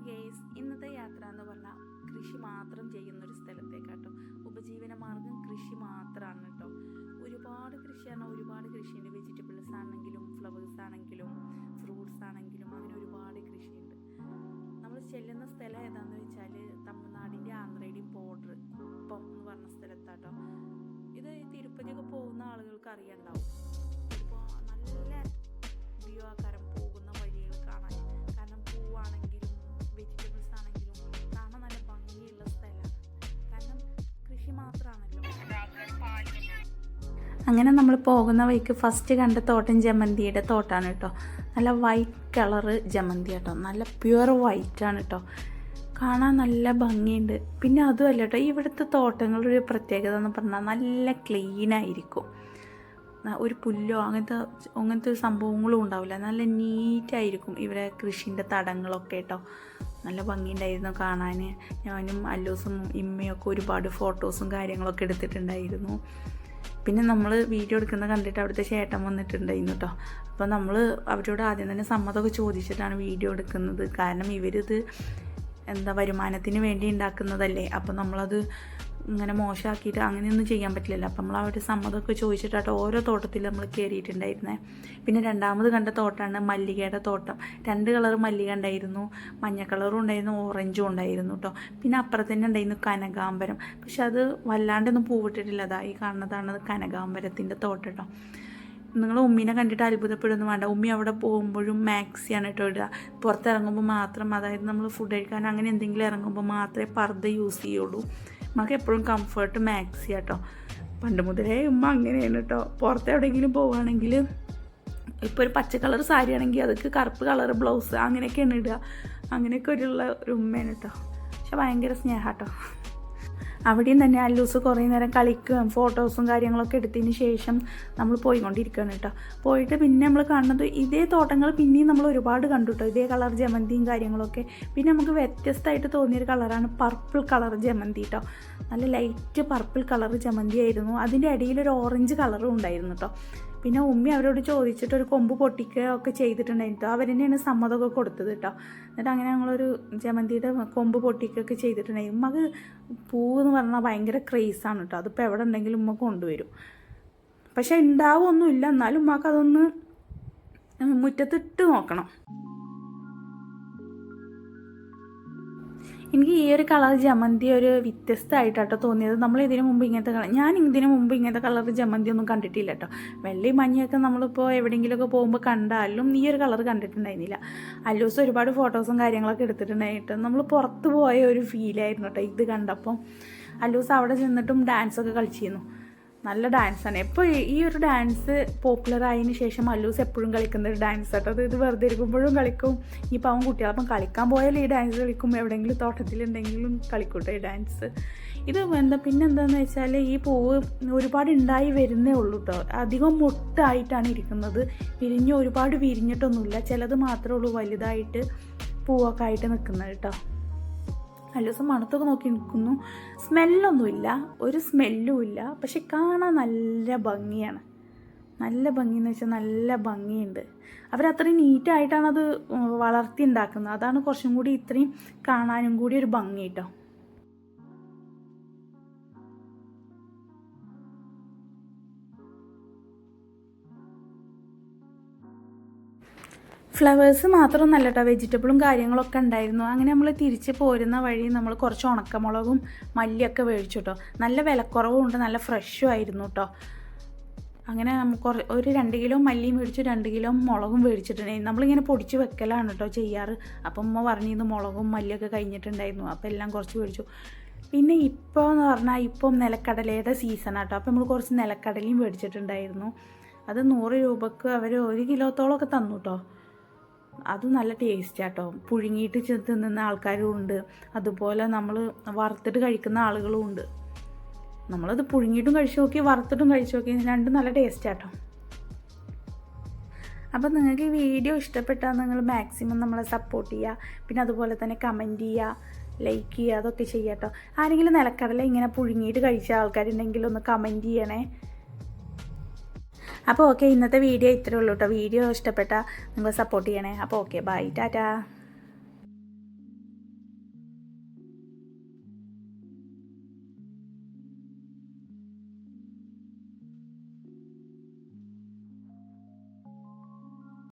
Guys, ഇന്നത്തെ യാത്ര എന്ന് പറഞ്ഞാൽ കൃഷി മാത്രം ചെയ്യുന്നൊരു സ്ഥലത്തേക്കാട്ടോ. ഉപജീവന മാർഗം കൃഷി മാത്രമാണ് കേട്ടോ. ഒരുപാട് കൃഷിയാണ്, ഒരുപാട് കൃഷിയുണ്ട്. വെജിറ്റബിൾസ് ആണെങ്കിലും ഫ്ലവേഴ്സ് ആണെങ്കിലും ഫ്രൂട്ട്സ് ആണെങ്കിലും അങ്ങനെ ഒരുപാട് കൃഷിയുണ്ട്. നമ്മൾ ചെല്ലുന്ന സ്ഥലം ഏതാണെന്ന് വെച്ചാൽ തമിഴ്നാടിൻ്റെ ആന്ധ്രയുടെയും ബോർഡർ കുപ്പം എന്ന് പറഞ്ഞ സ്ഥലത്താട്ടോ. ഇത് തിരുപ്പതിയൊക്കെ പോകുന്ന ആളുകൾക്ക് അറിയണ്ടാവും. ഇപ്പോൾ നല്ല വ്യൂ ആക്കാരം പോകുന്ന വഴികൾ കാണാൻ. കാരണം പൂവാണെങ്കിലും വെജിറ്റബിൾസ് ആണെങ്കിലും കാണാൻ നല്ല ഭംഗിയുള്ള സ്ഥലമാണ്. കാരണം കൃഷി മാത്രമാണല്ലോ. അങ്ങനെ നമ്മൾ പോകുന്ന വഴിക്ക് ഫസ്റ്റ് കണ്ട തോട്ടം ജമന്തിയുടെ തോട്ടാണ് കേട്ടോ. നല്ല വൈറ്റ് കളറ് ജമന്തി കേട്ടോ, നല്ല പ്യുവർ വൈറ്റാണ് കേട്ടോ. കാണാൻ നല്ല ഭംഗിയുണ്ട്. പിന്നെ അതുമല്ല കേട്ടോ, ഇവിടുത്തെ തോട്ടങ്ങളുടെ ഒരു പ്രത്യേകത എന്ന് പറഞ്ഞാൽ നല്ല ക്ലീനായിരിക്കും. ഒരു പുല്ലോ അങ്ങനത്തെ സംഭവങ്ങളും ഉണ്ടാവില്ല. നല്ല നീറ്റായിരിക്കും ഇവിടെ കൃഷിൻ്റെ തടങ്ങളൊക്കെ കേട്ടോ. നല്ല ഭംഗിയുണ്ടായിരുന്നു കാണാൻ. ഞാനും അല്ലൂസും ഇമ്മയൊക്കെ ഒരുപാട് ഫോട്ടോസും കാര്യങ്ങളൊക്കെ എടുത്തിട്ടുണ്ടായിരുന്നു. പിന്നെ നമ്മൾ വീഡിയോ എടുക്കുന്നത് കണ്ടിട്ട് അവിടുത്തെ ചേട്ടൻ വന്നിട്ടുണ്ടായിരുന്നു കേട്ടോ. അപ്പോൾ നമ്മൾ അവരോട് ആദ്യം തന്നെ സമ്മതമൊക്കെ ചോദിച്ചിട്ടാണ് വീഡിയോ എടുക്കുന്നത്. കാരണം ഇവരിത് വരുമാനത്തിന് വേണ്ടി ഉണ്ടാക്കുന്നതല്ലേ. അപ്പോൾ നമ്മളത് ഇങ്ങനെ മോശമാക്കിയിട്ട് അങ്ങനെയൊന്നും ചെയ്യാൻ പറ്റില്ലല്ലോ. അപ്പം നമ്മൾ അവരുടെ സമ്മതമൊക്കെ ചോദിച്ചിട്ടാട്ടോ ഓരോ തോട്ടത്തിൽ നമ്മൾ കയറിയിട്ടുണ്ടായിരുന്നേ. പിന്നെ രണ്ടാമത് കണ്ട തോട്ടമാണ് മല്ലികയുടെ തോട്ടം. 2 കളർ മല്ലിക ഉണ്ടായിരുന്നു, മഞ്ഞ കളറും ഉണ്ടായിരുന്നു, ഓറഞ്ചും ഉണ്ടായിരുന്നു കേട്ടോ. പിന്നെ അപ്പുറത്ത് തന്നെ ഉണ്ടായിരുന്നു കനകാംബരം. പക്ഷെ അത് വല്ലാണ്ടൊന്നും പൂവിട്ടിട്ടില്ല. അതാ ഈ കാണുന്നതാണ് കനകാംബരത്തിൻ്റെ തോട്ടം കേട്ടോ. നിങ്ങൾ ഉമ്മീനെ കണ്ടിട്ട് അത്ഭുതപ്പെടുന്നു വേണ്ട. ഉമ്മി അവിടെ പോകുമ്പോഴും മാക്സിയാണ് കേട്ടോ ഇടുക. പുറത്തിറങ്ങുമ്പോൾ മാത്രം, അതായത് നമ്മൾ ഫുഡ് കഴിക്കാൻ അങ്ങനെ എന്തെങ്കിലും ഇറങ്ങുമ്പോൾ മാത്രമേ പർദ്ദ യൂസ് ചെയ്യുള്ളൂ. ഉമ്മക്ക് എപ്പോഴും കംഫർട്ട് മാക്സി കേട്ടോ. പണ്ട് മുതലേ ഉമ്മ അങ്ങനെയാണ് കേട്ടോ. പുറത്ത് എവിടെയെങ്കിലും പോവുകയാണെങ്കിൽ ഇപ്പോൾ ഒരു പച്ച കളർ സാരി ആണെങ്കിൽ അതൊക്കെ കറുപ്പ് കളർ ബ്ലൗസ് അങ്ങനെയൊക്കെയാണ് ഇടുക. അങ്ങനെയൊക്കെ ഒരു ഉമ്മയാണ് കേട്ടോ. പക്ഷെ ഭയങ്കര സ്നേഹം കേട്ടോ. അവിടെയും തന്നെ അല്ലൂസ് കുറേ നേരം കളിക്കുകയും ഫോട്ടോസും കാര്യങ്ങളൊക്കെ എടുത്തതിന് ശേഷം നമ്മൾ പോയിക്കൊണ്ടിരിക്കുകയാണ് കേട്ടോ. പോയിട്ട് പിന്നെ നമ്മൾ കാണുന്നത് ഇതേ തോട്ടങ്ങൾ പിന്നെയും നമ്മൾ ഒരുപാട് കണ്ടു കേട്ടോ. ഇതേ കളർ ജമന്തിയും കാര്യങ്ങളൊക്കെ. പിന്നെ നമുക്ക് വ്യത്യസ്തമായിട്ട് തോന്നിയൊരു കളറാണ് പർപ്പിൾ കളർ ജമന്തി കേട്ടോ. നല്ല ലൈറ്റ് പർപ്പിൾ കളർ ജമന്തി ആയിരുന്നു. അതിൻ്റെ ഇടയിലൊരു ഓറഞ്ച് കളറും ഉണ്ടായിരുന്നു കേട്ടോ. പിന്നെ ഉമ്മി അവരോട് ചോദിച്ചിട്ട് ഒരു കൊമ്പ് പൊട്ടിക്കുക ഒക്കെ ചെയ്തിട്ടുണ്ടായിരുന്നു. അവർ തന്നെയാണ് സമ്മതമൊക്കെ കൊടുത്തത് കേട്ടോ. എന്നിട്ട് അങ്ങനെ ഞങ്ങളൊരു ജമന്തിയുടെ കൊമ്പ് പൊട്ടിക്കുകയൊക്കെ ചെയ്തിട്ടുണ്ടായിരുന്നു. ഉമ്മക്ക് പൂവെന്ന് പറഞ്ഞാൽ ഭയങ്കര ക്രേസാണ് കേട്ടോ. അതിപ്പോൾ എവിടെ ഉണ്ടെങ്കിലും ഉമ്മ കൊണ്ടുവരും. പക്ഷെ ഉണ്ടാവുമൊന്നുമില്ല, എന്നാലും ഉമ്മക്ക് അതൊന്ന് മുറ്റത്തിട്ട് നോക്കണം. എനിക്ക് ഈ ഒരു കളർ ജമന്തി ഒരു വ്യത്യസ്തമായിട്ടോ തോന്നിയത്. ഞാൻ ഇതിനു മുമ്പ് ഇങ്ങനത്തെ കളർ ജമന്തി ഒന്നും കണ്ടിട്ടില്ല കേട്ടോ. വെള്ളയും മഞ്ഞയൊക്കെ നമ്മളിപ്പോൾ എവിടെയെങ്കിലുമൊക്കെ പോകുമ്പോൾ കണ്ടാലും ഈ ഒരു കളർ കണ്ടിട്ടുണ്ടായിരുന്നില്ല. അല്ലൂസ് ഒരുപാട് ഫോട്ടോസും കാര്യങ്ങളൊക്കെ എടുത്തിട്ടുണ്ടായിട്ട് നമ്മൾ പുറത്ത് പോയ ഒരു ഫീലായിരുന്നു കേട്ടോ ഇത് കണ്ടപ്പം. അല്ലൂസ് അവിടെ ചെന്നിട്ടും ഡാൻസൊക്കെ കളിച്ചിരുന്നു. നല്ല ഡാൻസാണ്. എപ്പോൾ ഈ ഒരു ഡാൻസ് പോപ്പുലർ ആയതിന് ശേഷം അല്ലൂസ് എപ്പോഴും കളിക്കുന്ന ഒരു ഡാൻസ് കേട്ടോ. ഇത് വെറുതെ ഇരിക്കുമ്പോഴും കളിക്കും. ഇനിയിപ്പോൾ അവൻ കുട്ടികളപ്പം കളിക്കാൻ പോയാലും ഈ ഡാൻസ് കളിക്കും. എവിടെയെങ്കിലും തോട്ടത്തിലുണ്ടെങ്കിലും കളിക്കൂട്ടോ ഈ ഡാൻസ്. ഇത് പിന്നെന്താണെന്ന് വെച്ചാൽ ഈ പൂവ് ഒരുപാട് ഉണ്ടായി വരുന്നേ ഉള്ളൂ കേട്ടോ. അധികം മൊട്ടായിട്ടാണ് ഇരിക്കുന്നത്. ഒരുപാട് വിരിഞ്ഞിട്ടൊന്നുമില്ല. ചിലത് മാത്രമേ ഉള്ളൂ വലുതായിട്ട് പൂവൊക്കെ ആയിട്ട് നിൽക്കുന്നത് കേട്ടോ. നല്ല ദിവസം മണത്തൊക്കെ നോക്കി നിൽക്കുന്നു. സ്മെല്ലൊന്നുമില്ല, ഒരു സ്മെല്ലും ഇല്ല. പക്ഷെ കാണാൻ നല്ല ഭംഗിയാണ്. നല്ല ഭംഗിയെന്ന് വെച്ചാൽ നല്ല ഭംഗിയുണ്ട്. അവരത്രയും നീറ്റായിട്ടാണ് അത് വളർത്തി ഉണ്ടാക്കുന്നത്. അതാണ് കുറച്ചും കൂടി ഇത്രയും കാണാനും കൂടി ഒരു ഭംഗി കേട്ടോ. ഫ്ലവേഴ്സ് മാത്രമൊന്നല്ല കേട്ടോ, വെജിറ്റബിളും കാര്യങ്ങളൊക്കെ ഉണ്ടായിരുന്നു. അങ്ങനെ നമ്മൾ തിരിച്ച് പോരുന്ന വഴി നമ്മൾ കുറച്ച് ഉണക്കമുളകും മല്ലിയൊക്കെ മേടിച്ചു കേട്ടോ. നല്ല വിലക്കുറവുണ്ട്, നല്ല ഫ്രഷും ആയിരുന്നു കേട്ടോ. അങ്ങനെ ഒരു 2 കിലോ മല്ലിയും മേടിച്ചു, 2 കിലോ മുളകും മേടിച്ചിട്ടുണ്ടായിരുന്നു. നമ്മളിങ്ങനെ പൊടിച്ച് വെക്കലാണ് കേട്ടോ ചെയ്യാറ്. അപ്പം ഉമ്മ പറഞ്ഞിരുന്നു മുളകും മല്ലിയൊക്കെ കഴിഞ്ഞിട്ടുണ്ടായിരുന്നു. അപ്പോൾ എല്ലാം കുറച്ച് മേടിച്ചു. പിന്നെ ഇപ്പോൾ എന്ന് പറഞ്ഞാൽ ഇപ്പം നിലക്കടലയുടെ സീസണാട്ടോ. അപ്പോൾ നമ്മൾ കുറച്ച് നിലക്കടലയും മേടിച്ചിട്ടുണ്ടായിരുന്നു. അത് 100 രൂപക്ക് അവർ 1 കിലോത്തോളമൊക്കെ തന്നു കേട്ടോ. അത് നല്ല ടേസ്റ്റാട്ടോ. പുഴുങ്ങിയിട്ട് തിന്നുന്ന ആൾക്കാരും ഉണ്ട്, അതുപോലെ നമ്മൾ വറുത്തിട്ട് കഴിക്കുന്ന ആളുകളും ഉണ്ട്. നമ്മളത് പുഴുങ്ങിയിട്ടും കഴിച്ചു നോക്കി, വറുത്തിട്ടും കഴിച്ചു നോക്കി. രണ്ടും നല്ല ടേസ്റ്റാട്ടോ. അപ്പം നിങ്ങൾക്ക് ഈ വീഡിയോ ഇഷ്ടപ്പെട്ടാൽ നിങ്ങൾ മാക്സിമം നമ്മളെ സപ്പോർട്ട് ചെയ്യുക. പിന്നെ അതുപോലെ തന്നെ കമൻറ്റ് ചെയ്യുക, ലൈക്ക് ചെയ്യുക, അതൊക്കെ ചെയ്യുക കേട്ടോ. ആരെങ്കിലും നിലക്കടല ഇങ്ങനെ പുഴുങ്ങിയിട്ട് കഴിച്ച ആൾക്കാരുണ്ടെങ്കിൽ ഒന്ന് കമൻറ്റ് ചെയ്യണേ. അപ്പോൾ ഓക്കെ, ഇന്നത്തെ വീഡിയോ ഇത്രയേ ഉള്ളൂ കേട്ടോ. വീഡിയോ ഇഷ്ടപ്പെട്ടാൽ നിങ്ങൾ സപ്പോർട്ട് ചെയ്യണേ. അപ്പോൾ ഓക്കെ, ബൈ, ടാറ്റാ.